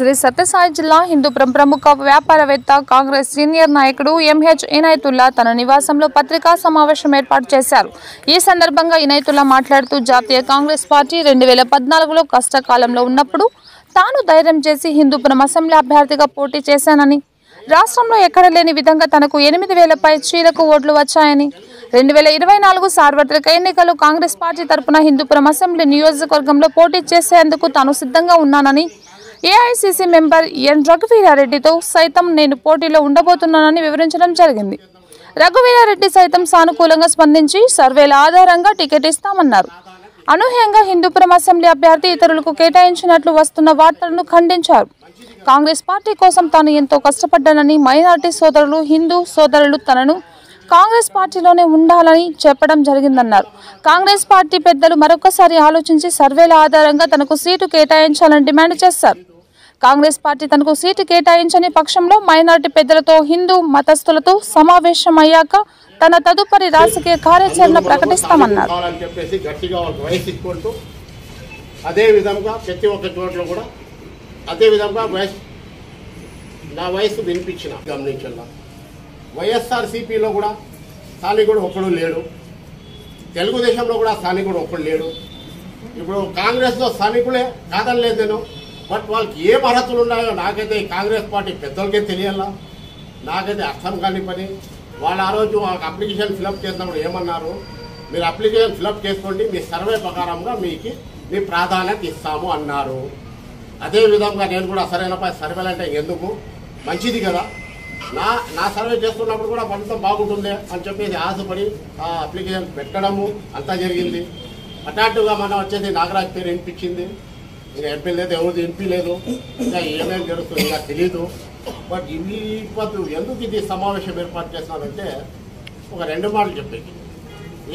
శ్రీ సత్యసాయి జిల్లా హిందూపురం ప్రముఖ వ్యాపారవేత్త కాంగ్రెస్ సీనియర్ నాయకుడు ఎంహెచ్ ఇనాయతుల్లా తన నివాసంలో పత్రికా సమావేశం ఏర్పాటు చేశారు. ఈ సందర్భంగా ఇనాయతుల్లా మాట్లాడుతూ జాతీయ కాంగ్రెస్ పార్టీ 2014లో కష్టకాలంలో ఉన్నప్పుడు తాను ధైర్యం చేసి హిందూపురం అసెంబ్లీ అభ్యర్థిగా పోటీ చేశానని, రాష్ట్రంలో ఎక్కడ లేని విధంగా తనకు 8,000 పై చీలకు ఓట్లు వచ్చాయని, 2024 సార్వత్రిక ఎన్నికల్లో కాంగ్రెస్ పార్టీ తరపున హిందూపురం అసెంబ్లీ నియోజకవర్గంలో పోటీ చేసేందుకు తాను సిద్ధంగా ఉన్నానని, ఏఐసీసీ మెంబర్ ఎన్ రఘువీరారెడ్డితో సైతం నేను పోటీలో ఉండబోతున్నానని వివరించడం జరిగింది. రఘువీరారెడ్డి సైతం సానుకూలంగా స్పందించి సర్వేల ఆధారంగా టికెట్ ఇస్తామన్నారు. అనూహ్యంగా హిందూపురం అసెంబ్లీ అభ్యర్థి ఇతరులకు కేటాయించినట్లు వస్తున్న వార్తలను ఖండించారు. కాంగ్రెస్ పార్టీ కోసం తాను ఎంతో కష్టపడ్డానని, మైనారిటీ సోదరులు, హిందూ సోదరులు తనను కాంగ్రెస్ పార్టీలోనే ఉండాలని చెప్పడం జరిగిందన్నారు. కాంగ్రెస్ పార్టీ పెద్దలు మరొకసారి ఆలోచించి సర్వేల ఆధారంగా తనకు సీటు కేటాయించాలని డిమాండ్ చేశారు. కాంగ్రెస్ పార్టీ తనకు సీటు కేటాయించని పక్షంలో మైనారిటీ పెద్దలతో, హిందూ మతస్థులతో సమావేశమయ్యాక తన తదుపరి రాజకీయ కార్యాచరణ ప్రకటిస్తామన్నారు. వైఎస్ఆర్సీపీలో కూడా స్థానికుడు ఒక్కడు లేడు, తెలుగుదేశంలో కూడా స్థానికుడు ఒక్కడు లేడు. ఇప్పుడు కాంగ్రెస్లో స్థానికులే కాదని లేదు నేను, బట్ వాళ్ళకి ఏం అర్హతలు ఉన్నాయో నాకైతే కాంగ్రెస్ పార్టీ పెద్దలకే తెలియాలా. నాకైతే అర్థం కాని పని. వాళ్ళు ఆ రోజు అప్లికేషన్ ఫిలప్ చేసినప్పుడు ఏమన్నారు, మీరు అప్లికేషన్ ఫిలప్ చేసుకోండి, మీ సర్వే ప్రకారంగా మీ ప్రాధాన్యత ఇస్తాము అన్నారు. అదేవిధంగా నేను కూడా సరైన సర్వేలు అంటే ఎందుకు, మంచిది కదా, నా సర్వే చేస్తున్నప్పుడు కూడా ఫలితం బాగుంటుంది అని చెప్పేసి ఆశపడి ఆ అప్లికేషన్ పెట్టడము అంతా జరిగింది. అటాక్టివ్గా మనం వచ్చేసి నాగరాజ్ పేరు వినిపించింది. ఇంకా ఎంపీ లేదు, ఎవరిది ఎంపీ లేదు, ఇంకా ఏమేమి జరుగుతుంది ఇంకా తెలీదు. బట్ ఇప్పుడు ఎందుకు ఇది సమావేశం ఏర్పాటు చేస్తున్నానంటే ఒక 2 మాటలు చెప్పేది.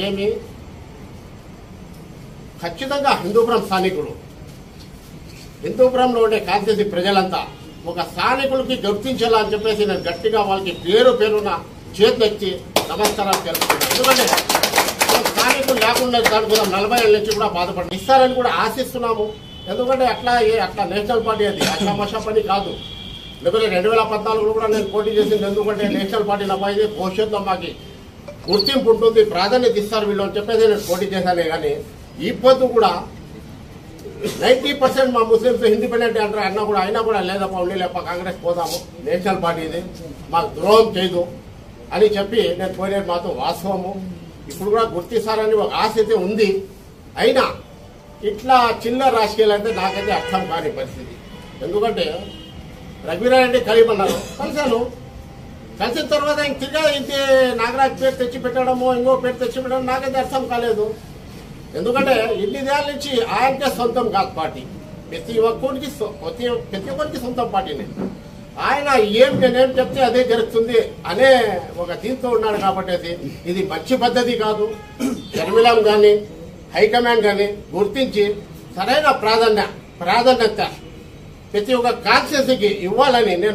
ఏమి, ఖచ్చితంగా హిందూపురం స్థానికులు, హిందూపురంలో ఉండే కాన్స్టిట్యూన్సీ ప్రజలంతా ఒక స్థానికులకి గుర్తించాలా అని చెప్పేసి నేను గట్టిగా వాళ్ళకి పేరున చేతులెత్తి నమస్కారాలు తెలుపుతున్నాను. ఎందుకంటే స్థానికులు లేకుండా దానికోసం 40 ఏళ్ళ నుంచి కూడా బాధపడి ఇస్తారని కూడా ఆశిస్తున్నాము. ఎందుకంటే అట్లా నేషనల్ పార్టీ అది అషామషా పని కాదు. ఎందుకంటే 2014లో కూడా నేను పోటీ చేసింది ఎందుకంటే నేషనల్ పార్టీ అబ్బాయి భవిష్యత్తులో మాకు గుర్తింపు ఉంటుంది, ప్రాధాన్యత ఇస్తారు వీళ్ళు అని చెప్పేసి నేను పోటీ చేశానే. కానీ ఇప్పుడు కూడా 90% మా ముస్లింస్ ఇండిపెండెంట్ అంటారు అన్నా కూడా, అయినా కూడా లేదప్ప లేప కాంగ్రెస్ పోదాము, నేషనల్ పార్టీ ఇది మాకు ద్రోహం చేయదు అని చెప్పి నేను పోయినది మాతో వాస్తవము. ఇప్పుడు కూడా గుర్తిస్తారని ఒక ఆశ అయితే ఉంది. అయినా ఇట్లా చిల్లర రాజకీయాలు అంటే నాకైతే అర్థం కాని పరిస్థితి. ఎందుకంటే రఘువీరారెడ్డి కలిపన్నారు, కలిశాను, కలిసిన తర్వాత ఇంతే నాగరాజ్ పేరు తెచ్చి పెట్టడము, ఇంకో పేరు తెచ్చి పెట్టడం నాకైతే అర్థం కాలేదు. ఎందుకంటే ఇన్ని దేళ్ళ నుంచి ఆయనకే సొంతం కాదు పార్టీ, ప్రతి ఒక్కరికి సొంతం పార్టీని. ఆయన నేనేం చెప్తే అదే జరుగుతుంది అనే ఒక దీంతో ఉన్నాడు. కాబట్టి ఇది మంచి పద్ధతి కాదు. షర్మిలం కానీ హైకమాండ్ కానీ గుర్తించి సరైన ప్రాధాన్యత ప్రతి ఒక్క కాన్స్టిట్యూన్సీకి ఇవ్వాలని నేను